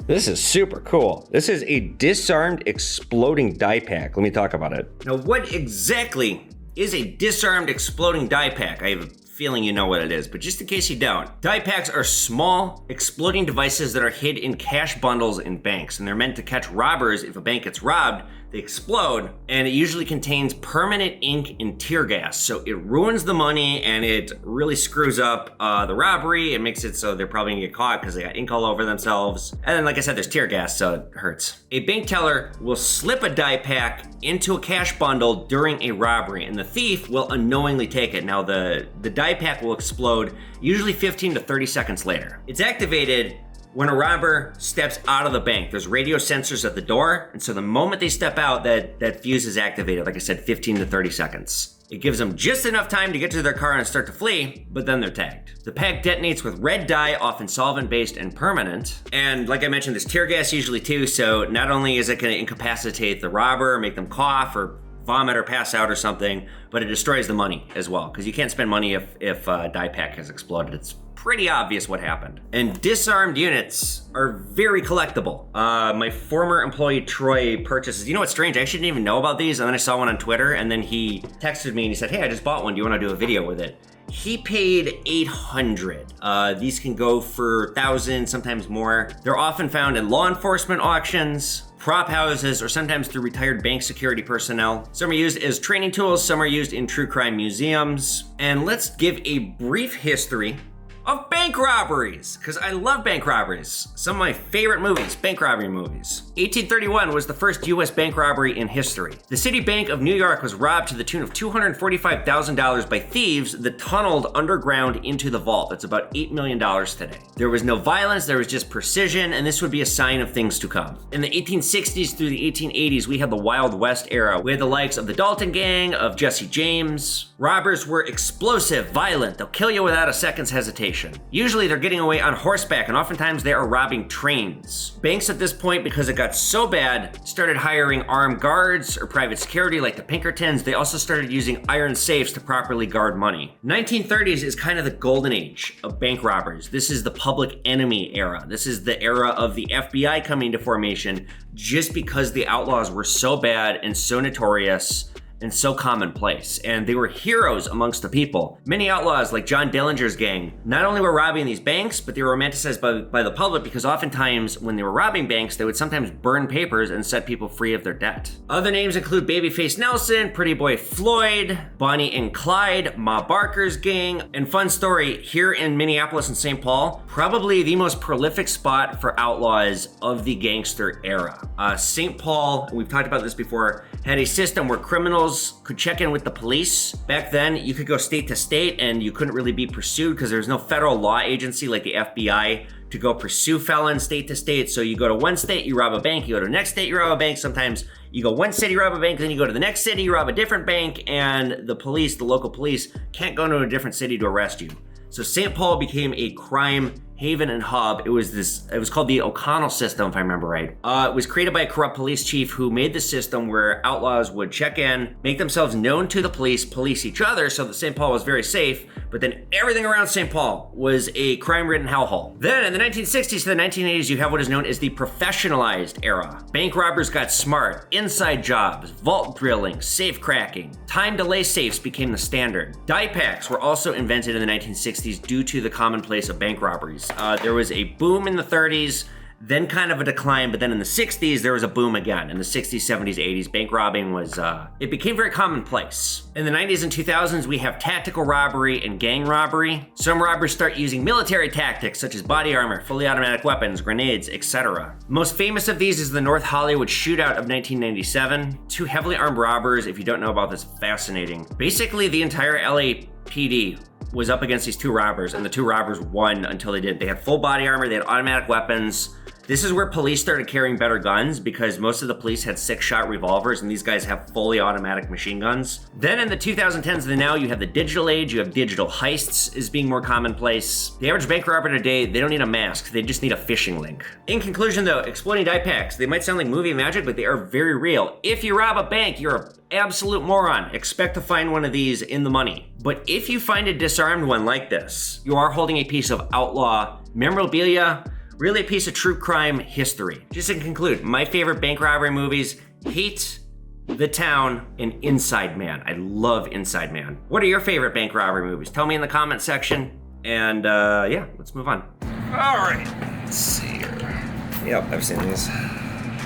This is super cool. This is a disarmed exploding die pack. Let me talk about it. Now, what exactly is a disarmed exploding die pack? I have a feeling you know what it is, but just in case you don't, die packs are small exploding devices that are hid in cash bundles in banks, and they're meant to catch robbers. If a bank gets robbed, they explode, and it usually contains permanent ink and tear gas. So it ruins the money and it really screws up the robbery. It makes it so they're probably gonna get caught because they got ink all over themselves. And then, like I said, there's tear gas, so it hurts. A bank teller will slip a die pack into a cash bundle during a robbery, and the thief will unknowingly take it. Now, the die pack will explode usually 15 to 30 seconds later. It's activated when a robber steps out of the bank. There's radio sensors at the door, and so the moment they step out, that fuse is activated, like I said, 15 to 30 seconds. It gives them just enough time to get to their car and start to flee, but then they're tagged. The pack detonates with red dye, often solvent-based and permanent. And like I mentioned, there's tear gas usually too, so not only is it gonna incapacitate the robber, make them cough or vomit or pass out or something, but it destroys the money as well, because you can't spend money if a die pack has exploded. It's pretty obvious what happened. And disarmed units are very collectible. My former employee Troy purchases, you know what's strange? I actually didn't even know about these, and then I saw one on Twitter, and then he texted me and he said, hey, I just bought one, do you wanna do a video with it? He paid $800. These can go for thousands, sometimes more. They're often found in law enforcement auctions, prop houses, or sometimes through retired bank security personnel. Some are used as training tools, some are used in true crime museums. And let's give a brief history of bank robberies, because I love bank robberies. Some of my favorite movies, bank robbery movies. 1831 was the first US bank robbery in history. The City Bank of New York was robbed to the tune of $245,000 by thieves that tunneled underground into the vault. That's about $8 million today. There was no violence, there was just precision, and this would be a sign of things to come. In the 1860s through the 1880s, we had the Wild West era. We had the likes of the Dalton Gang, of Jesse James. Robbers were explosive, violent, they'll kill you without a second's hesitation. Usually they're getting away on horseback, and oftentimes they are robbing trains. Banks at this point, because it got so bad, started hiring armed guards or private security like the Pinkertons. They also started using iron safes to properly guard money. 1930s is kind of the golden age of bank robbers. This is the public enemy era. This is the era of the FBI coming into formation, just because the outlaws were so bad and so notorious and so commonplace, and they were heroes amongst the people. Many outlaws, like John Dillinger's gang, not only were robbing these banks, but they were romanticized by the public, because oftentimes when they were robbing banks, they would sometimes burn papers and set people free of their debt. Other names include Babyface Nelson, Pretty Boy Floyd, Bonnie and Clyde, Ma Barker's gang, and fun story, here in Minneapolis and St. Paul, probably the most prolific spot for outlaws of the gangster era. St. Paul, we've talked about this before, had a system where criminals could check in with the police. Back then, you could go state to state and you couldn't really be pursued because there was no federal law agency like the FBI to go pursue felons state to state. So you go to one state, you rob a bank, you go to the next state, you rob a bank. Sometimes you go one city, rob a bank, then you go to the next city, you rob a different bank, and the police, the local police, can't go to a different city to arrest you. So St. Paul became a crime haven and hub. It was called the O'Connell system, if I remember right. It was created by a corrupt police chief who made the system where outlaws would check in, make themselves known to the police, police each other, so that St. Paul was very safe, but then everything around St. Paul was a crime-ridden hellhole. Then in the 1960s to the 1980s, you have what is known as the professionalized era. Bank robbers got smart, inside jobs, vault drilling, safe cracking. Time delay safes became the standard. Die packs were also invented in the 1960s due to the commonplace of bank robberies. There was a boom in the 30s, then kind of a decline, but then in the 60s, there was a boom again. In the 60s, 70s, 80s, bank robbing was, it became very commonplace. In the 90s and 2000s, we have tactical robbery and gang robbery. Some robbers start using military tactics, such as body armor, fully automatic weapons, grenades, etc. Most famous of these is the North Hollywood shootout of 1997. Two heavily armed robbers, if you don't know about this, fascinating. Basically, the entire LAPD was up against these two robbers, and the two robbers won until they did. They had full body armor, they had automatic weapons. This is where police started carrying better guns, because most of the police had 6-shot revolvers, and these guys have fully automatic machine guns. Then in the 2010s to now, you have the digital age, you have digital heists is being more commonplace. The average bank robber today, they don't need a mask, they just need a phishing link. In conclusion though, exploding die packs, they might sound like movie magic, but they are very real. If you rob a bank, you're an absolute moron. Expect to find one of these in the money. But if you find a disarmed one like this, you are holding a piece of outlaw memorabilia, Really a piece of true crime history. Just to conclude, my favorite bank robbery movies, Heat, The Town, and Inside Man. I love Inside Man. What are your favorite bank robbery movies? Tell me in the comment section. And yeah, let's move on. All right, let's see here. Yep, I've seen these.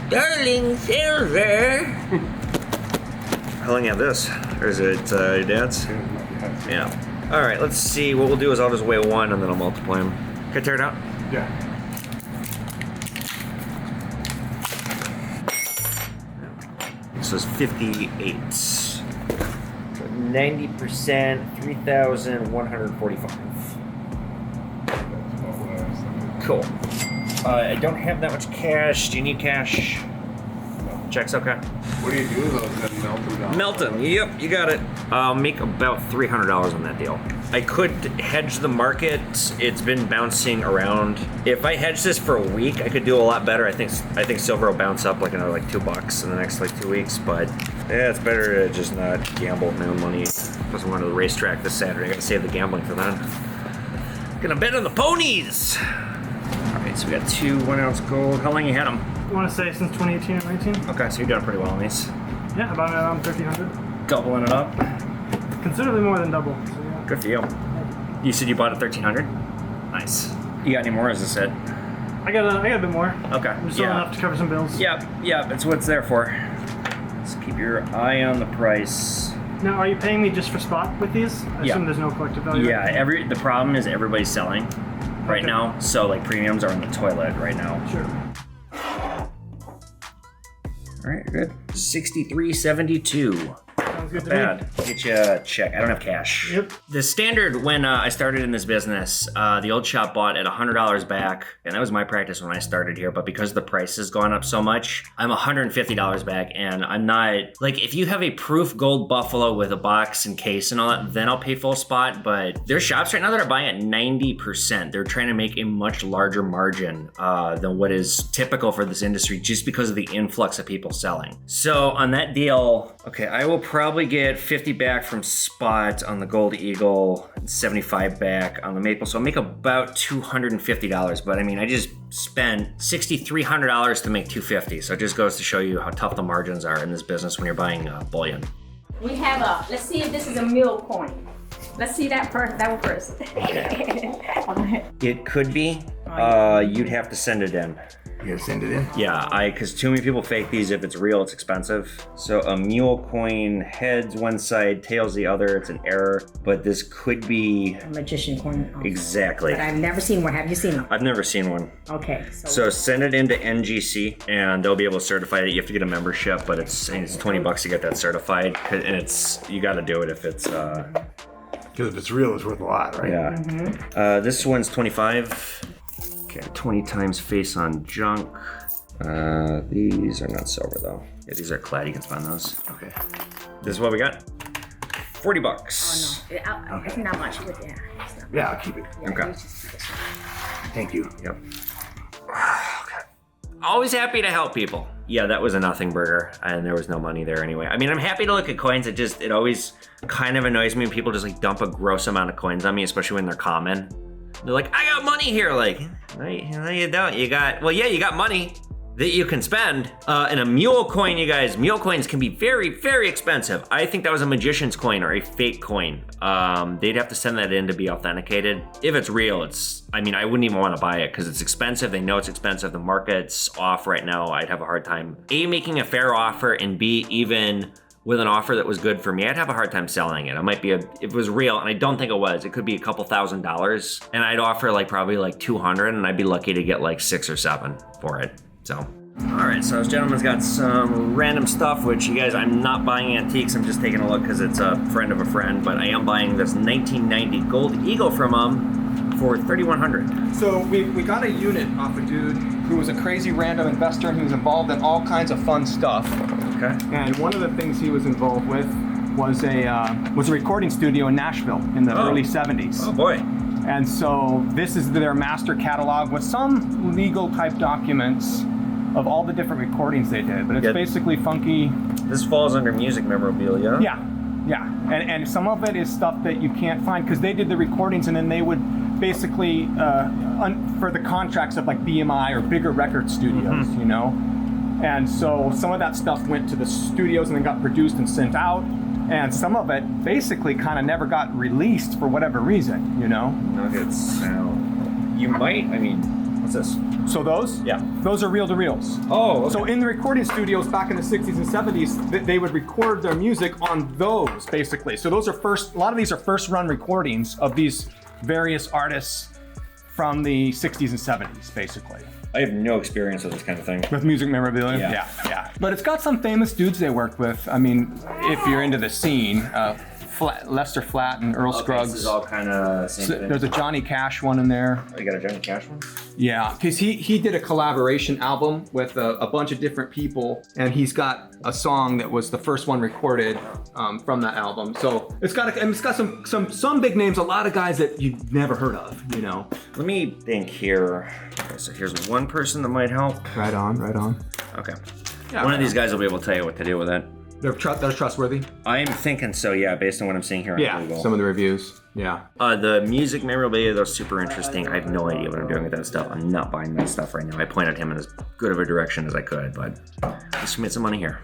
Darling Silver. How long you have this? Or is it your dad's? Yeah. All right, let's see. What we'll do is I'll just weigh one and then I'll multiply them. Can I tear it out? Yeah. This is 58. So 90%, 3,145. Cool. I don't have that much cash. Do you need cash? Check's okay. What do you do with those? Then melt them down? Melt them. Yep, you got it. I'll make about $300 on that deal. I could hedge the market. It's been bouncing around. If I hedge this for a week, I could do a lot better. I think silver will bounce up like another $2 in the next 2 weeks. But yeah, it's better to just not gamble with my own money. Plus, I'm going to the racetrack this Saturday. I got to save the gambling for that. Gonna bet on the ponies. All right, so we got 2 1 ounce gold. How long you had them? I want to say since 2018 or 19. Okay, so you're doing pretty well on these. Yeah, about around 1,300. Doubling it up. Considerably more than double. So yeah. Good for you. You said you bought at 1,300? Nice. You got any more, as I said? I got a bit more. Okay. Just enough to cover some bills. Yep, that's what it's there for. Just keep your eye on the price. Now, are you paying me just for spot with these? I assume there's no collective value. Yeah, the problem is everybody's selling right now, so premiums are in the toilet right now. Sure. All right, good. 63.72. Sounds good to Bad. me. Get you a check. I don't have cash. Yep. The standard when I started in this business, the old shop bought at $100 back, and that was my practice when I started here. But because the price has gone up so much, I'm $150 back, and I'm not if you have a proof gold buffalo with a box and case and all that, then I'll pay full spot. But there's shops right now that are buying at 90%. They're trying to make a much larger margin than what is typical for this industry, just because of the influx of people selling. So on that deal, okay, I will probably get 50 back from spot on the Gold Eagle, 75 back on the Maple. So I'll make about $250. But I mean, I just spent $6,300 to make $250. So it just goes to show you how tough the margins are in this business when you're buying bullion. We have let's see if this is a Mule coin. Let's see that one first. It could be. You'd have to send it in. You gotta send it in? Yeah, because too many people fake these. If it's real, it's expensive. So a Mule coin, heads one side, tails the other. It's an error, but this could be A magician coin. exactly. But I've never seen one. Have you seen one? I've never seen one. Okay. So send it into NGC, and they'll be able to certify it. You have to get a membership, but it's $20 to get that certified, and you got to do it if it's. Because if it's real, it's worth a lot, right? Yeah. Mm-hmm. This one's 25. Okay, 20 times face on junk. These are not silver though. Yeah, these are clad. You can spend those. Okay. This is what we got. $40. Oh no, it's not much. But yeah, it's not Yeah, I'll keep it. much. Okay. You just keep this one. Thank you. Yep. Okay. Always happy to help people. Yeah, that was a nothing burger, and there was no money there anyway. I mean, I'm happy to look at coins. It always kind of annoys me when people just dump a gross amount of coins on me, especially when they're common. They're like, I got money here. Like, no, you don't. You got money that you can spend. And a Mule coin, you guys, Mule coins can be very, very expensive. I think that was a magician's coin or a fake coin. They'd have to send that in to be authenticated. If it's real, I wouldn't even want to buy it because it's expensive. They know it's expensive. The market's off right now. I'd have a hard time, A, making a fair offer, and B, even with an offer that was good for me, I'd have a hard time selling it. If it was real, and I don't think it was, it could be a couple $1,000s, and I'd offer probably 200, and I'd be lucky to get 6 or 7 for it. So, all right, so this gentleman's got some random stuff, which you guys, I'm not buying antiques. I'm just taking a look because it's a friend of a friend, but I am buying this 1990 Gold Eagle from him for $3,100. So we got a unit off a dude who was a crazy random investor, and he was involved in all kinds of fun stuff. Okay. And one of the things he was involved with was a recording studio in Nashville in the early 70s. Oh boy. And so this is their master catalog with some legal type documents of all the different recordings they did. But it's basically funky. This falls under music memorabilia. Yeah. And some of it is stuff that you can't find because they did the recordings and then they would basically for the contracts of like BMI or bigger record studios, you know? And so some of that stuff went to the studios and then got produced and sent out. And some of it basically kind of never got released for whatever reason, you know? Nuggets sound. You might, I mean, what's this? So those? Yeah. Those are reel-to-reels. Oh, okay. So in the recording studios back in the 60s and 70s, they would record their music on those, basically. So those are a lot of these are first-run recordings of these various artists from the 60s and 70s, basically. I have no experience with this kind of thing. With music memorabilia? Yeah. But it's got some famous dudes they worked with. I mean, if you're into the scene, Lester Flatt and Earl Scruggs. This is all kind of same thing. There's a Johnny Cash one in there. Oh, you got a Johnny Cash one? Yeah, because he did a collaboration album with a bunch of different people, and he's got a song that was the first one recorded from that album. So it's got some big names, a lot of guys that you've never heard of, you know. Let me think here. Okay, so here's one person that might help. Right on. Okay. Yeah, One of these guys will be able to tell you what to do with it. They're trustworthy? I'm thinking so, yeah, based on what I'm seeing here on Google. Some of the reviews, yeah. The music memorabilia, they're super interesting. I have no idea what I'm doing with that stuff. I'm not buying that stuff right now. I pointed him in as good of a direction as I could, but let's made some money here.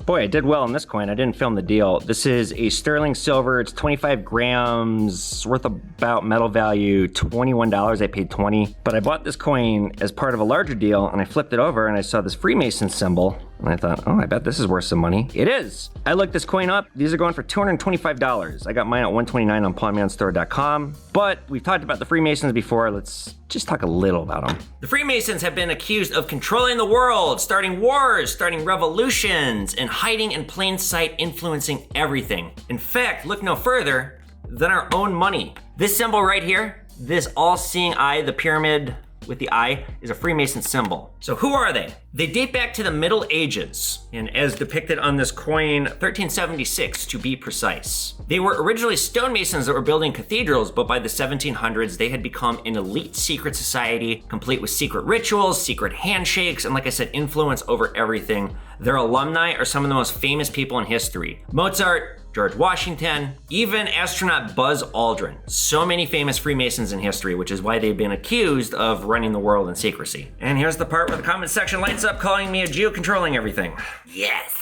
Boy, I did well on this coin. I didn't film the deal. This is a sterling silver. It's 25 grams, worth about metal value $21. I paid $20. But I bought this coin as part of a larger deal, and I flipped it over and I saw this Freemason symbol. And I thought, oh, I bet this is worth some money. It is. I looked this coin up. These are going for $225. I got mine at $129 on pawnmanstore.com. But we've talked about the Freemasons before. Let's just talk a little about them. The Freemasons have been accused of controlling the world, starting wars, starting revolutions, and hiding in plain sight, influencing everything. In fact, look no further than our own money. This symbol right here, this all-seeing eye, the pyramid with the eye, is a Freemason symbol. So who are they? They date back to the Middle Ages, and as depicted on this coin, 1376 to be precise. They were originally stonemasons that were building cathedrals, but by the 1700s, they had become an elite secret society, complete with secret rituals, secret handshakes, and like I said, influence over everything. Their alumni are some of the most famous people in history. Mozart, George Washington, even astronaut Buzz Aldrin. So many famous Freemasons in history, which is why they've been accused of running the world in secrecy. And here's the part where the comment section lights up calling me a Jew controlling everything. Yes!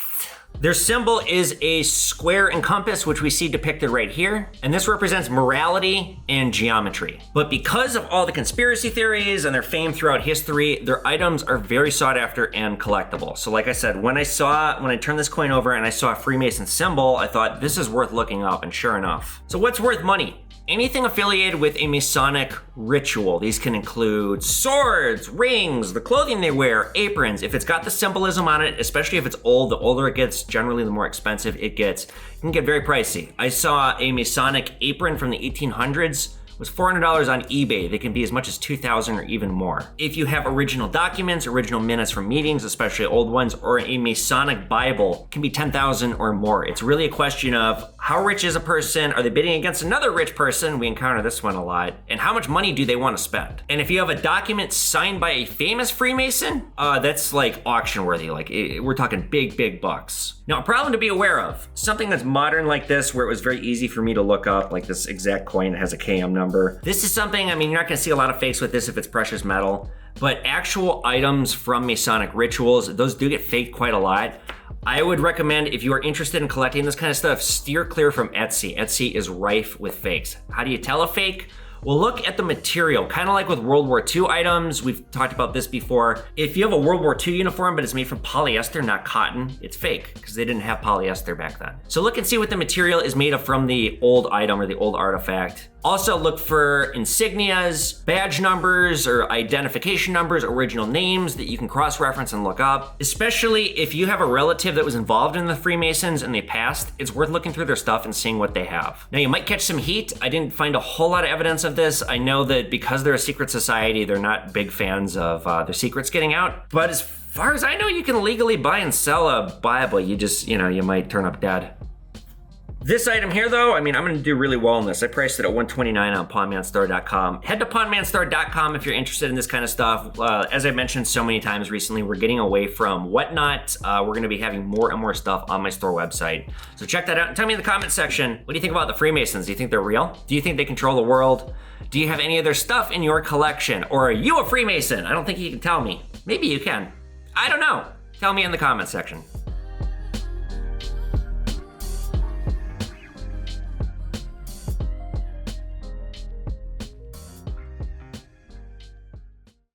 Their symbol is a square and compass, which we see depicted right here. And this represents morality and geometry. But because of all the conspiracy theories and their fame throughout history, their items are very sought after and collectible. So like I said, when I turned this coin over and I saw a Freemason symbol, I thought this is worth looking up, and sure enough. So what's worth money? Anything affiliated with a Masonic ritual. These can include swords, rings, the clothing they wear, aprons. If it's got the symbolism on it, especially if it's old, the older it gets, generally the more expensive it gets. It can get very pricey. I saw a Masonic apron from the 1800s. Was $400 on eBay. They can be as much as $2,000 or even more. If you have original documents, original minutes from meetings, especially old ones, or a Masonic Bible, it can be $10,000 or more. It's really a question of how rich is a person? Are they bidding against another rich person? We encounter this one a lot. And how much money do they want to spend? And if you have a document signed by a famous Freemason, that's like auction worthy. Like we're talking big, big bucks. Now, a problem to be aware of, something that's modern like this, where it was very easy for me to look up, like this exact coin has a KM number. This is something, I mean, you're not gonna see a lot of fakes with this if it's precious metal, but actual items from Masonic rituals, those do get faked quite a lot. I would recommend, if you are interested in collecting this kind of stuff, steer clear from Etsy. Etsy is rife with fakes. How do you tell a fake? Well, look at the material, kind of like with World War II items. We've talked about this before. If you have a World War II uniform, but it's made from polyester, not cotton, it's fake, because they didn't have polyester back then. So look and see what the material is made of from the old item or the old artifact. Also look for insignias, badge numbers or identification numbers, original names that you can cross-reference and look up. Especially if you have a relative that was involved in the Freemasons and they passed, it's worth looking through their stuff and seeing what they have. Now you might catch some heat. I didn't find a whole lot of evidence of this. I know that because they're a secret society, they're not big fans of their secrets getting out. But as far as I know, you can legally buy and sell a Bible. You just, you might turn up dead. This item here though, I mean, I'm gonna do really well on this. I priced it at $129 on pawnmanstore.com. Head to pawnmanstore.com if you're interested in this kind of stuff. As I mentioned so many times recently, we're getting away from whatnot. We're gonna be having more and more stuff on my store website. So check that out and tell me in the comment section, what do you think about the Freemasons? Do you think they're real? Do you think they control the world? Do you have any other stuff in your collection? Or are you a Freemason? I don't think you can tell me. Maybe you can. I don't know. Tell me in the comments section.